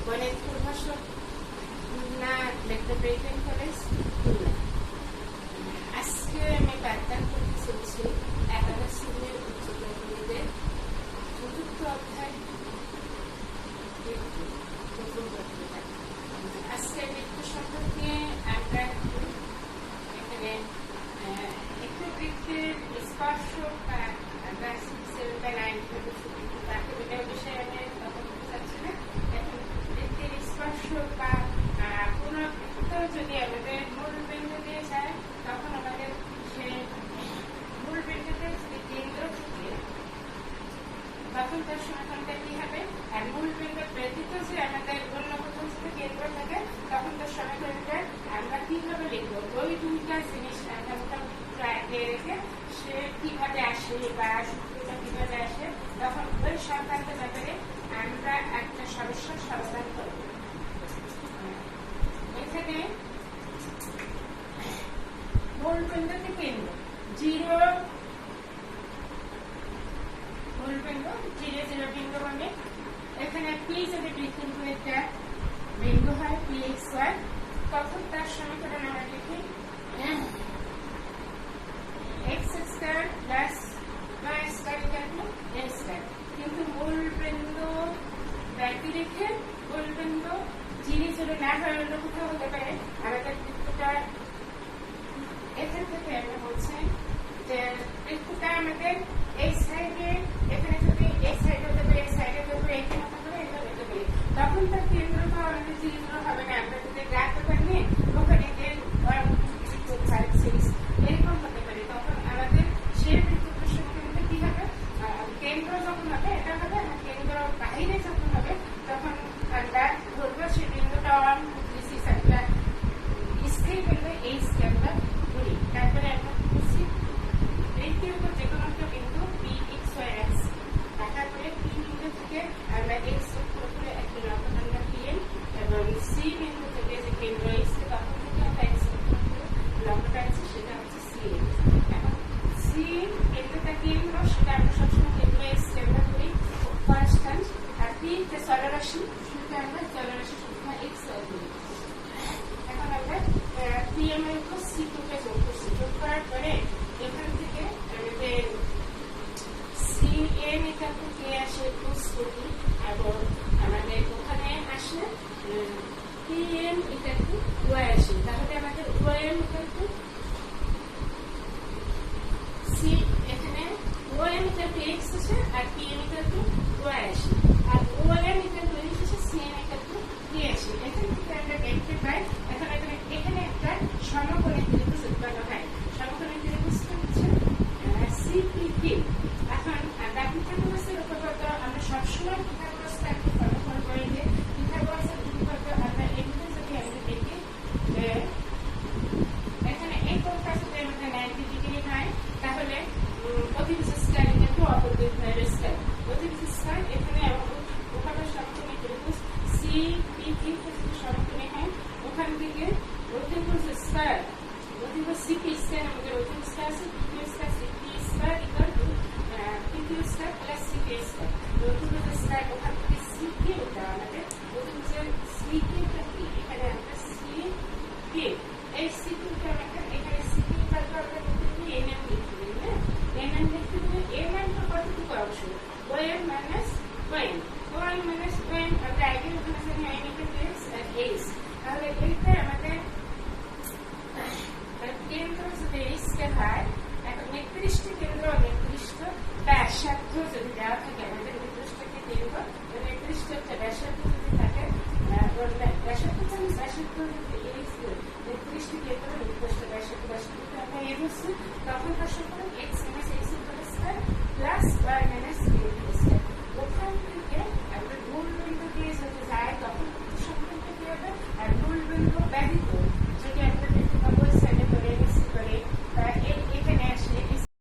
গণিতপুর ভাষক না metropolitan college Khulna. আজকে আমি পাঠদান করতে চলছি একাদশ শ্রেণীর উচ্চতর গণিতের চতুর্থ অধ্যায় প্রথম পত্রিকা। আজকে বৃত্ত সম্পর্কে আমরা এখানে একটু বৃত্তের স্পর্শক বা বিষয়ে আমি কথা বলতে চাচ্ছি না। এখন বৃত্তের স্পর্শক বা পুনরাবৃত্ত যদি আমাদের মূল বিন্দু দিয়ে যায়, তখন আমাদের সে মূল বিন্দুতে যদি কেন্দ্র থাকে তখন তার সমাধানটা কি হবে, আর মূল বিন্দু ব্যতীত যে আমাদের অন্য কোথাও যদি কেন্দ্র থাকে তখন তার সমাধানটা আমরা কিভাবে লিখবো। ওই দুইটা জিনিস আমরা মোটামুটি আগে রেখে সে কিভাবে আসে বা সূত্রটা কিভাবে আসে, তখন ওই সংক্রান্ত ব্যাপারে আমরা একটা সমস্যার সমাধান করব। এখানে মূল বিন্দুতে কেন্দ্র জিরো, মূল বিন্দু 0 0 বিন্দু মানে এখানে পি যদি বৃত্তগুলো একটা বিন্দু হয় পি এক্স ওয়াই, তখন তার সমীকরণ আমরা লিখি x square plus y square equal to a square. কিন্তু মূল বিন্দু ব্যতি রেখে মূল বিন্দু 0 0 না হয় অন্য কোথাও হতে পারে। আমাদের বৃত্তটা এখান থেকে আমরা বলছি যে বৃত্তটা আমাদের এই সাইডে, এখানে যদি এই সাইডে হতে পারে, এই সাইডে হতে পারে, এখানে হতে পারে, এখানে হতে পারে, তখন তার কেন্দ্রটা আমাদের 0 0 হবে না। আমরা যদি গ্রাফ পেপার নিয়ে ওখানে যে এরকম হতে পারে, তখন আমাদের সেই বৃত্তটার সঙ্গে কি হবে, কেন্দ্র যখন হবে এটা হবে, আর কেন্দ্র বাইরে যখন হবে তখন আমরা ধরবো সেই বিন্দুটা একটা স্থির বিন্দু এইচকে আমরা ধরি। তারপরে আমরা বুঝছি বৃত্তের উপর যে কোনো একটা বিন্দু পি এক্স ওয়াই এক্স দেখার পরে পি বিন্দু থেকে আমরা এক্স পুরোপুরি একটা লম্ব আমরা পিএন এবং সি বিন্দু থেকে যে কেন্দ্র এসছে তখন থেকে আমরা এক্স লম্বটা আছে সেটা হচ্ছে সি। এখন সি কেন্দ্রটা কেন্দ্র সেটা আমরা সবসময় কেন্দ্র এক্স ব্যবহার করি কনস্ট্যান্ট, আর পি যে চলরাশি সেটা আমরা চলরাশি সবসময় এক্স করি। এখন আমরা পি এর উপর সি টুকে যোগ করছি, যোগ করার পরে এখান থেকে আমাদের সি এন এটা কে আসে প্লাস করি এবং আমাদের ওখানে আসে পি এন এটা ওয়াই আসে। তাহলে আমাদের ওয়াই এন এটা সি, এখানে ওয়াই এন এটা এক্স আসে আর পি এন এটা ওয়াই আসে, আর ওয়াই এন এটা এক্স আসে, সি এন এটা কে আসে। এখান থেকে আমরা দেখতে পাই এখন এখানে একটা সমকোণী ত্রিভুজ উৎপন্ন হয়। সমকোণী ত্রিভুজটা হচ্ছে সিপিপি। এখন পিথাগোরাসের উপপাদ্য আমরা সবসময় পিথাগোরাসটা একটু ফলো করে যে পিথাগোরাসের উপপাদ্য আমরা এখানে যদি আমরা দেখি যে এখানে এই কোণটা যদি আমাদের 90 ডিগ্রি হয়, তাহলে অতিভুজ square equal two opposite square. অতিভুজ স্কয়ার এখানে ওখানে সমকোণী ত্রিভুজ সিপিপি সমকোণী হয়, ওখান থেকে অতিভুজ স্কয়ার, অতিভুজ সিপি স্কয়ার, আমাদের অতিভুজ স্কয়ার আছে PP square, CP square equal to PP square plus CP square. অতিভুজ স্কয়ার ওখান থেকে সিপি, ওটা আমাদের অতিভুজের সিপিটা কি, এখানে আমরা সিপি, এই সিপিটা আমরা এখানে সিপি ইকুয়াল টু আমরা লিখতে পারি এনএম লিখতে পারি না, এনএম লিখতে পারি। এনএম তো কতটুকু অংশ, OM minus OM, OM minus OM আমরা আগে ওখানে জানি এন ইকুয়াল টু এক্স আর এইচ। তাহলে এইটা আমাদের কেন্দ্র যদি এইচকে হয়, এখন নির্দিষ্ট কেন্দ্র নির্দিষ্ট ব্যাসার্ধ যদি দেওয়া থাকে, আমাদের নির্দিষ্ট একটা কেন্দ্র নির্দিষ্ট একটা ব্যাসার্ধ যদি থাকে, ব্যাসার্ধ যদি এইচ নির্দিষ্ট কেন্দ্র নির্দিষ্ট ব্যাসার্ধ আমরা এ হচ্ছে, তখন তার সঙ্গে x minus x square plus y minus